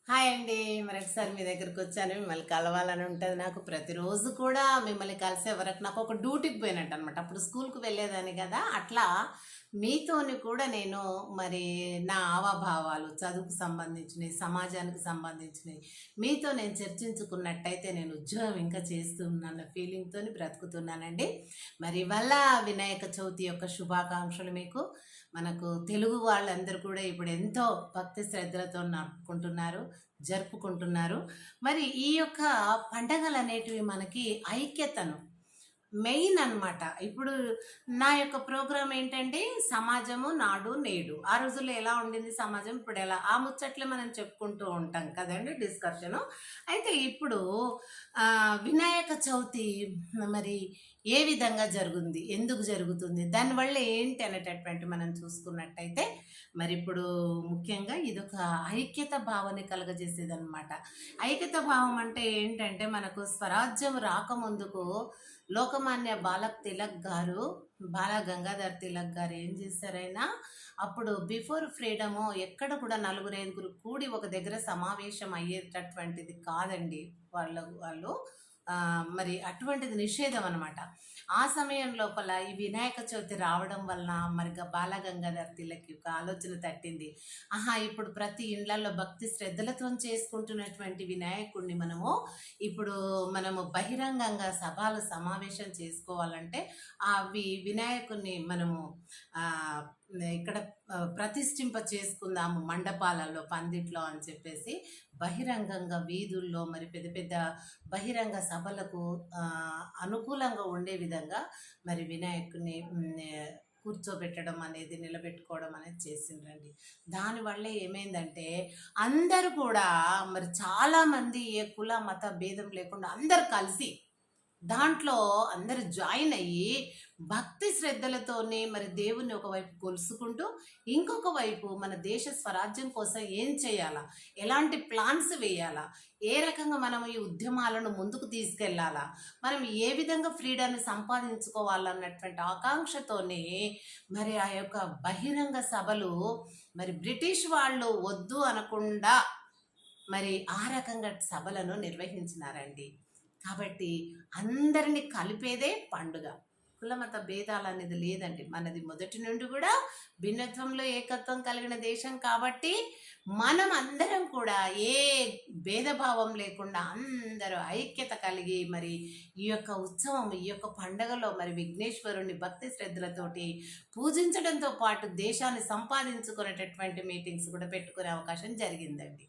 Hi అండి. మరొకసారి మీ దగ్గరికి వచ్చాను. మిమ్మల్ని కలవాలని ఉంటుంది నాకు. ప్రతిరోజు కూడా మిమ్మల్ని కలిసే వరకు నాకు ఒక డ్యూటీకి పోయినట్టు అనమాట. అప్పుడు స్కూల్‌కి వెళ్ళేదాన్ని కదా! అట్లా మీతోని కూడా నేను మరి నా హావభావాలు, చదువుకు సంబంధించినయి, సమాజానికి సంబంధించినయి మీతో నేను చర్చించుకున్నట్టయితే నేను ఉద్యోగం ఇంకా చేస్తూ ఉన్నాన్న ఫీలింగ్‌తోని బ్రతుకుతున్నానండి. మరి ఇవాళ వినాయక చవితి యొక్క శుభాకాంక్షలు మీకు. మనకు తెలుగు వాళ్ళందరూ కూడా ఇప్పుడు ఎంతో భక్తి శ్రద్ధలతో జరుపుకుంటున్నారు. మరి ఈ యొక్క పండగలనేటివి మనకి ఐక్యతను మెయిన్ అన్నమాట. ఇప్పుడు నా యొక్క ప్రోగ్రామ్ ఏంటంటే సమాజము నాడు నేడు. ఆ రోజుల్లో ఎలా ఉండింది సమాజం, ఇప్పుడు ఎలా, ఆ ముచ్చట్లే మనం చెప్పుకుంటూ ఉంటాం కదండి డిస్కషను. అయితే ఇప్పుడు వినాయక చవితి మరి ఏ విధంగా జరుగుంది, ఎందుకు జరుగుతుంది, దానివల్ల ఏంటి అనేటటువంటి మనం చూసుకున్నట్టయితే మరి ఇప్పుడు ముఖ్యంగా ఇదొక ఐక్యత భావాన్ని కలుగజేసేదన్నమాట. ఐక్యత భావం అంటే ఏంటంటే మనకు స్వరాజ్యం రాకముందుకు లోకమాన్య బాల గంగాధర్ తిలక్ గారు ఏం చేశారైనా అప్పుడు బిఫోర్ ఫ్రీడము ఎక్కడ కూడా నలుగురు ఐదుగురు కూడి ఒక దగ్గర సమావేశం అయ్యేటటువంటిది కాదండి. వాళ్ళు మరి అటువంటిది నిషేధం అనమాట. ఆ సమయం లోపల ఈ వినాయక చవితి రావడం వలన మరి బాల గంగాధర్ తిలక్ యొక్క ఆలోచన తట్టింది. ఆహా, ఇప్పుడు ప్రతి ఇండ్లలో భక్తి శ్రద్ధలతో చేసుకుంటున్నటువంటి వినాయకుడిని ఇప్పుడు మనము బహిరంగంగా సభలు సమావేశం చేసుకోవాలంటే వినాయకుడిని మనము ఇక్కడ ప్రతిష్ఠింప చేసుకుందాము మండపాలలో, పందిట్లో అని చెప్పేసి బహిరంగంగా వీధుల్లో మరి పెద్ద పెద్ద బహిరంగ సభలకు అనుకూలంగా ఉండే విధంగా మరి వినాయకుడిని కూర్చోబెట్టడం అనేది, నిలబెట్టుకోవడం అనేది చేసిండ్రండి. దానివల్ల ఏమైందంటే అందరూ కూడా మరి చాలామంది ఏ కుల మత భేదం లేకుండా అందరు కలిసి దాంట్లో అందరు జాయిన్ అయ్యి భక్తి శ్రద్ధలతోనే మరి దేవుణ్ణి ఒకవైపు కొలుసుకుంటూ ఇంకొక వైపు మన దేశ స్వరాజ్యం కోసం ఏం చేయాలా, ఎలాంటి ప్లాన్స్ వేయాలా, ఏ రకంగా మనం ఈ ఉద్యమాలను ముందుకు తీసుకెళ్లాలా, మనం ఏ విధంగా ఫ్రీడమ్ని సంపాదించుకోవాలన్నటువంటి ఆకాంక్షతోనే మరి ఆ యొక్క బహిరంగ సభలు మరి బ్రిటిష్ వాళ్ళు వద్దు అనకుండా మరి ఆ రకంగా సభలను నిర్వహించినారండి. కాబట్టి అందరినీ కలిపేదే పండుగ. కులమత భేదాలు అనేది లేదండి. మనది మొదటి నుండి కూడా భిన్నత్వంలో ఏకత్వం కలిగిన దేశం కాబట్టి మనం అందరం కూడా ఏ భేదభావం లేకుండా అందరూ ఐక్యత కలిగి మరి ఈ యొక్క ఉత్సవం, ఈ యొక్క పండగలో మరి విఘ్నేశ్వరుణ్ణి భక్తి శ్రద్ధలతోటి పూజించడంతో పాటు దేశాన్ని సంపాదించుకునేటటువంటి మీటింగ్స్ కూడా పెట్టుకునే అవకాశం జరిగిందండి.